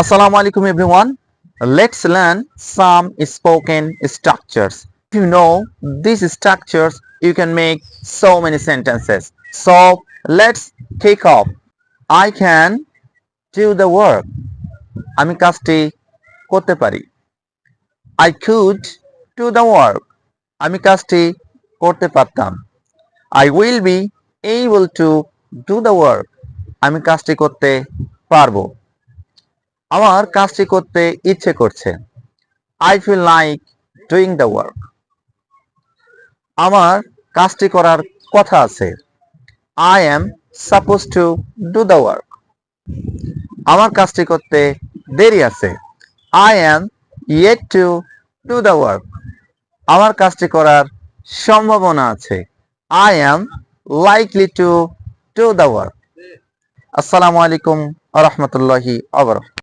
Assalamu alaikum everyone. Let's learn some spoken structures. If you know these structures, you can make so many sentences. So let's kick off. I can do the work. আমি কাজটি করতে পারি। I could do the work. আমি কাজটি করতে পারতাম। I will be able to do the work. আমি কাজটি করতে পারবো। আমার কাজটি করতে ইচ্ছে করছে। I feel like doing the work. আমার কাজটি করার কথা আছে। I am supposed to do the work. আমার কাজটি করতে দেরি আছে। I am yet to do the work. আমার কাজটি করার সম্ভাবনা আছে। I am likely to do the work. আসসালামু আলাইকুম ওয়া রাহমাতুল্লাহি ওয়া বারাকাতুহু।